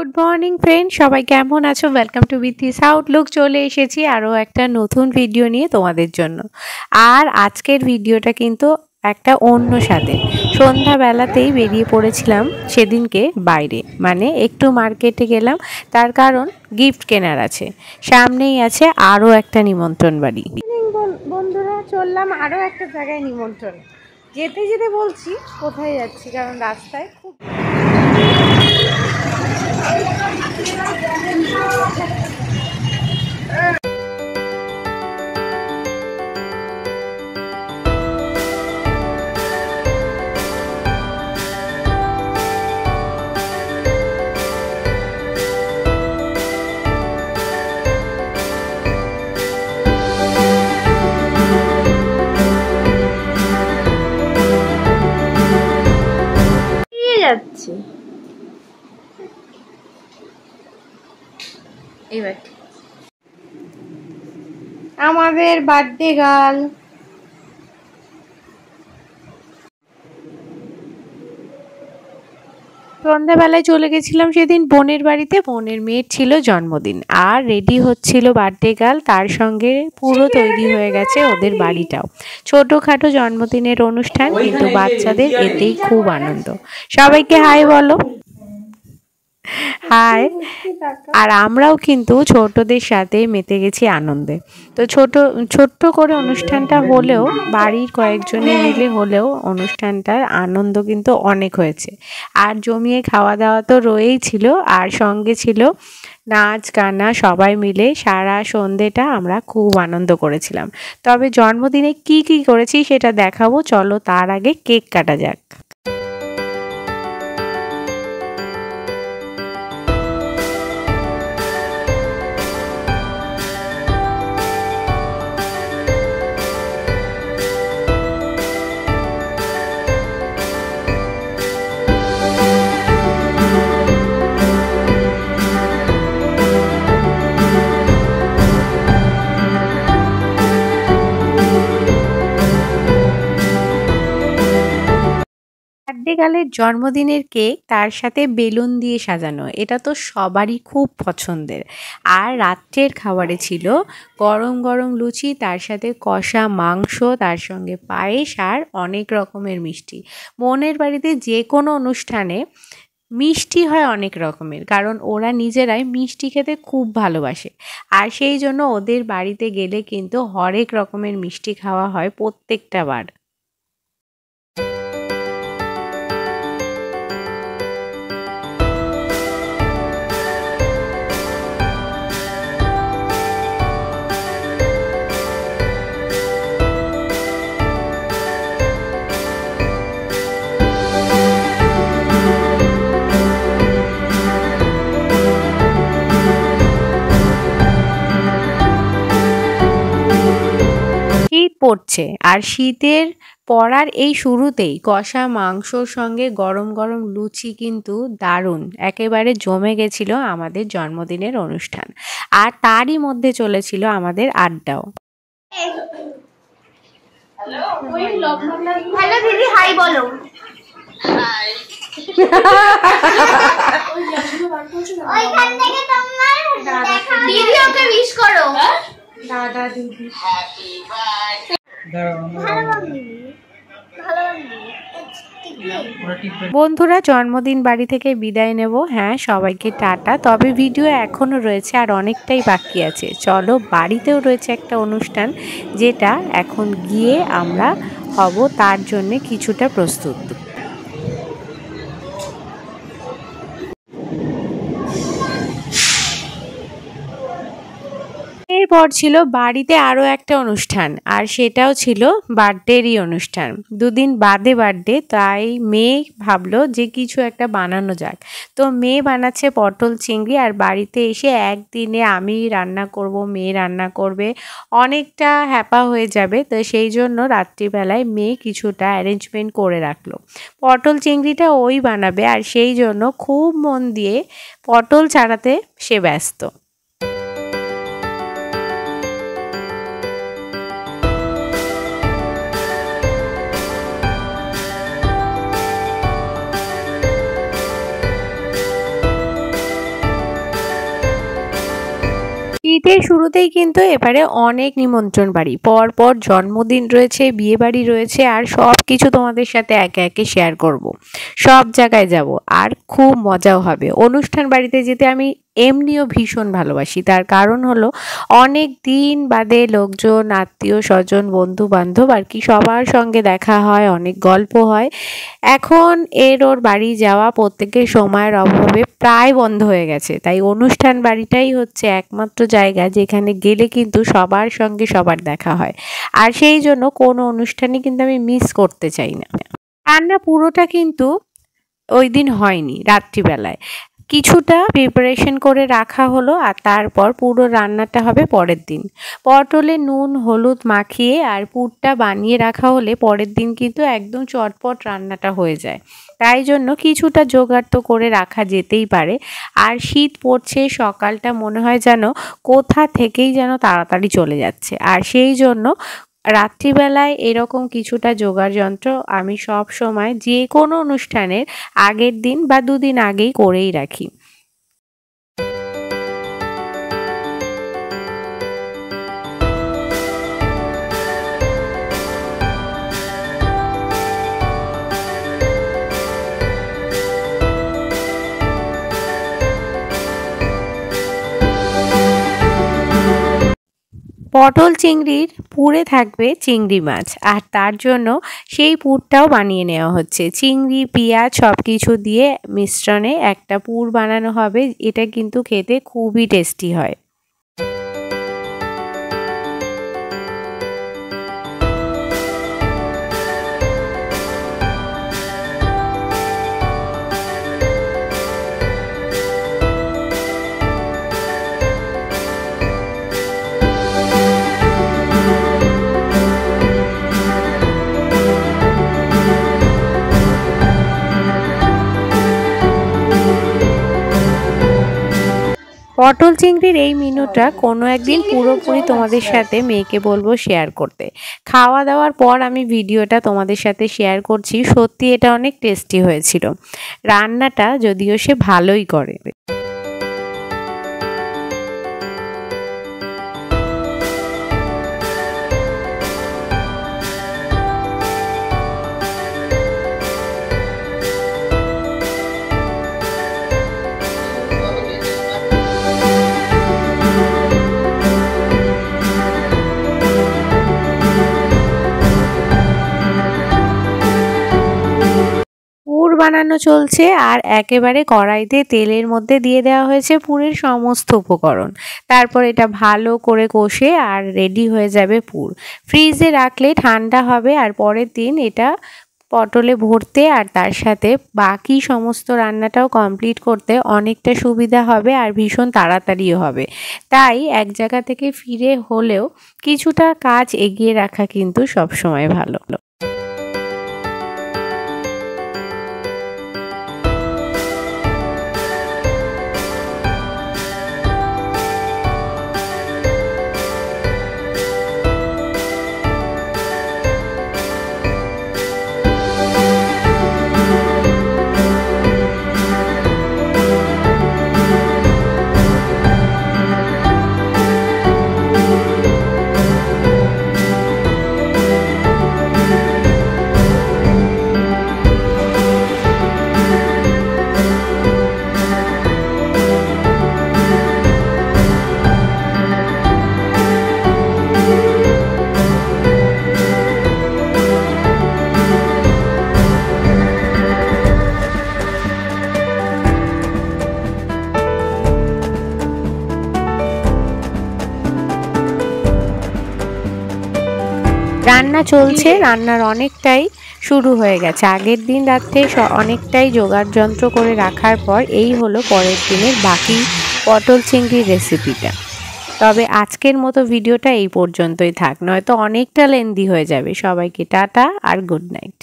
Good morning friend, সবাই কেমন আছো? Welcome to Bithi's Outlook. চলে এসেছি আরও একটা নতুন ভিডিও নিয়ে তোমাদের জন্য। আর আজকের ভিডিওটা কিন্তু একটা অন্য স্বাদের। সন্ধ্যাবেলাতেই বেরিয়ে পড়েছিলাম সেদিনকে বাইরে, মানে একটু মার্কেটে গেলাম, তার কারণ গিফট কেনার আছে। সামনেই আছে আরও একটা নিমন্ত্রণ বাড়ি। বন্ধুরা, চললাম আরও একটা জায়গায় নিমন্ত্রণ। যেতে যেতে বলছি কোথায় যাচ্ছি, কারণ রাস্তায় খুব যাচ্ছি। এবার আমাদের বার্থডে গার্ল সন্ধ্যাবেলায় চলে গেছিলাম সেদিন বোনের বাড়িতে। বোনের মেয়ের ছিল জন্মদিন, আর রেডি হচ্ছিল বার্থডে গার্ল, তার সঙ্গে পুরো তৈরি হয়ে গেছে ওদের বাড়িটাও। ছোটোখাটো জন্মদিনের অনুষ্ঠান, কিন্তু বাচ্চাদের এতেই খুব আনন্দ। সবাইকে হাই বলো। হাই। আর আমরাও কিন্তু ছোটদের সাথে মেতে গেছি আনন্দে। তো ছোট্ট করে অনুষ্ঠানটা হলেও, বাড়ির কয়েকজনে মিলে হলেও অনুষ্ঠানটার আনন্দ কিন্তু অনেক হয়েছে। আর জমিয়ে খাওয়া দাওয়া তো রয়েই ছিল, আর সঙ্গে ছিল নাচ গানা। সবাই মিলে সারা সন্ধেটা আমরা খুব আনন্দ করেছিলাম। তবে জন্মদিনে কি কি করেছি সেটা দেখাবো, চলো তার আগে কেক কাটা যাক। বার্থডে গার্লের জন্মদিনের কেক, তার সাথে বেলুন দিয়ে সাজানো, এটা তো সবারই খুব পছন্দের। আর রাত্রের খাবারে ছিল গরম গরম লুচি, তার সাথে কষা মাংস, তার সঙ্গে পায়েস আর অনেক রকমের মিষ্টি। বোনের বাড়িতে যে কোনো অনুষ্ঠানে মিষ্টি হয় অনেক রকমের, কারণ ওরা নিজেরাই মিষ্টি খেতে খুব ভালোবাসে। আর সেই জন্য ওদের বাড়িতে গেলে কিন্তু হরেক রকমের মিষ্টি খাওয়া হয় প্রত্যেকটা বার। শীত পড়ছে, আর শীতের পড়ার এই শুরুতেই কষা মাংসর সঙ্গে গরম গরম লুচি কিন্তু দারুণ, একেবারে জমে গেছিল আমাদের জন্মদিনের অনুষ্ঠান। আর তারই মধ্যে চলেছিল আমাদের আড্ডাও। হ্যালো দিদি, হাই বলো। হাই। ওইখান থেকে তোমার দিদি ওকে উইশ করো। দাদা দিদি হ্যাপি বার্থডে। বন্ধুরা, জন্মদিন বাড়ি থেকে বিদায় নেব। হ্যাঁ, সবাইকে টাটা। তবে ভিডিও এখনও রয়েছে, আর অনেকটাই বাকি আছে। চলো, বাড়িতেও রয়েছে একটা অনুষ্ঠান, যেটা এখন গিয়ে আমরা হব তার জন্যে কিছুটা প্রস্তুত। এরপর ছিল বাড়িতে আরও একটা অনুষ্ঠান, আর সেটাও ছিল বার্থডেরই অনুষ্ঠান। দুদিন বাদে বার্থডে, তাই মেয়ে ভাবলো যে কিছু একটা বানানো যাক। তো মেয়ে বানাচ্ছে পটল চিংড়ি, আর বাড়িতে এসে একদিনে আমি রান্না করব, মেয়ে রান্না করবে, অনেকটা হ্যাপা হয়ে যাবে। তো সেই জন্য রাত্রিবেলায় মেয়ে কিছুটা অ্যারেঞ্জমেন্ট করে রাখলো। পটল চিংড়িটা ওই বানাবে, আর সেই জন্য খুব মন দিয়ে পটল ছাড়াতে সে ব্যস্ত। শীতের শুরুতেই কিন্তু এবারে অনেক নিমন্ত্রণ বাড়ি, পর জন্মদিন রয়েছে, বিয়ে বাড়ি রয়েছে, আর সব কিছু তোমাদের সাথে একে একে শেয়ার করব। সব জায়গায় যাব আর খুব মজাও হবে। অনুষ্ঠান বাড়িতে যেতে আমি এমনিও ভীষণ ভালোবাসি, তার কারণ হলো অনেক দিন বাদে লোকজন, আত্মীয় স্বজন, বন্ধু বান্ধব আর কি সবার সঙ্গে দেখা হয়, অনেক গল্প হয়। এখন ওর বাড়ি যাওয়া প্রত্যেকের সময়ের অভাবে প্রায় বন্ধ হয়ে গেছে, তাই অনুষ্ঠান বাড়িটাই হচ্ছে একমাত্র জায়গা যেখানে গেলে কিন্তু সবার সঙ্গে সবার দেখা হয়। আর সেই জন্য কোনো অনুষ্ঠানই কিন্তু আমি মিস করতে চাই না। রান্না পুরোটা কিন্তু ওই দিন হয়নি, রাত্রিবেলায় কিছুটা প্রিপারেশন করে রাখা হলো, আর তারপর পুরো রান্নাটা হবে পরের দিন। পটলে নুন হলুদ মাখিয়ে আর পুরটা বানিয়ে রাখা হলে পরের দিন কিন্তু একদম চটপট রান্নাটা হয়ে যায়। তাই জন্য কিছুটা জোগাড় তো করে রাখা যেতেই পারে। আর শীত পড়ছে, সকালটা মনে হয় যেন কোথা থেকেই যেন তাড়াতাড়ি চলে যাচ্ছে, আর সেই জন্য রাত্রিবেলায় এরকম কিছুটা জোগাড় যন্ত্র আমি সব সময় যে কোনো অনুষ্ঠানের আগের দিন বা দুদিন আগেই করেই রাখি। পটল চিংড়ির পুরে থাকবে চিংড়ি মাছ, আর তার জন্য সেই পুরটাও বানিয়ে নেওয়া হচ্ছে। চিংড়ি পেঁয়াজ সব কিছু দিয়ে মিশ্রণে একটা পুর বানানো হবে। এটা কিন্তু খেতে খুবই টেস্টি হয়। পটল চিংড়ির এই মেনুটা কোনো একদিন পুরোপুরি তোমাদের সাথে মেয়েকে বলবো শেয়ার করতে। খাওয়া দাওয়ার পর আমি ভিডিওটা তোমাদের সাথে শেয়ার করছি। সত্যি এটা অনেক টেস্টি হয়েছিল। রান্নাটা যদিও সে ভালোই করে। পুর বানানো চলছে, আর একেবারে কড়াইতে তেলের মধ্যে দিয়ে দেওয়া হয়েছে পুরের সমস্ত উপকরণ। তারপর এটা ভালো করে কষে আর রেডি হয়ে যাবে পুর। ফ্রিজে রাখলে ঠান্ডা হবে, আর পরের দিন এটা পটলে ভরতে আর তার সাথে বাকি সমস্ত রান্নাটাও কমপ্লিট করতে অনেকটা সুবিধা হবে, আর ভীষণ তাড়াতাড়িও হবে। তাই এক জায়গা থেকে ফিরে হলেও কিছুটা কাজ এগিয়ে রাখা কিন্তু সবসময় ভালো। রান্না চলছে, রান্নার অনেকটাই শুরু হয়ে গেছে। আগের দিন রাত্রে অনেকটাই জোগাড় যন্ত্র করে রাখার পর এই হলো পরের দিনের বাকি পটল চিংড়ির রেসিপিটা। তবে আজকের মতো ভিডিওটা এই পর্যন্তই থাক, নয়তো অনেকটা লেন্দি হয়ে যাবে। সবাইকে টাটা আর গুড নাইট।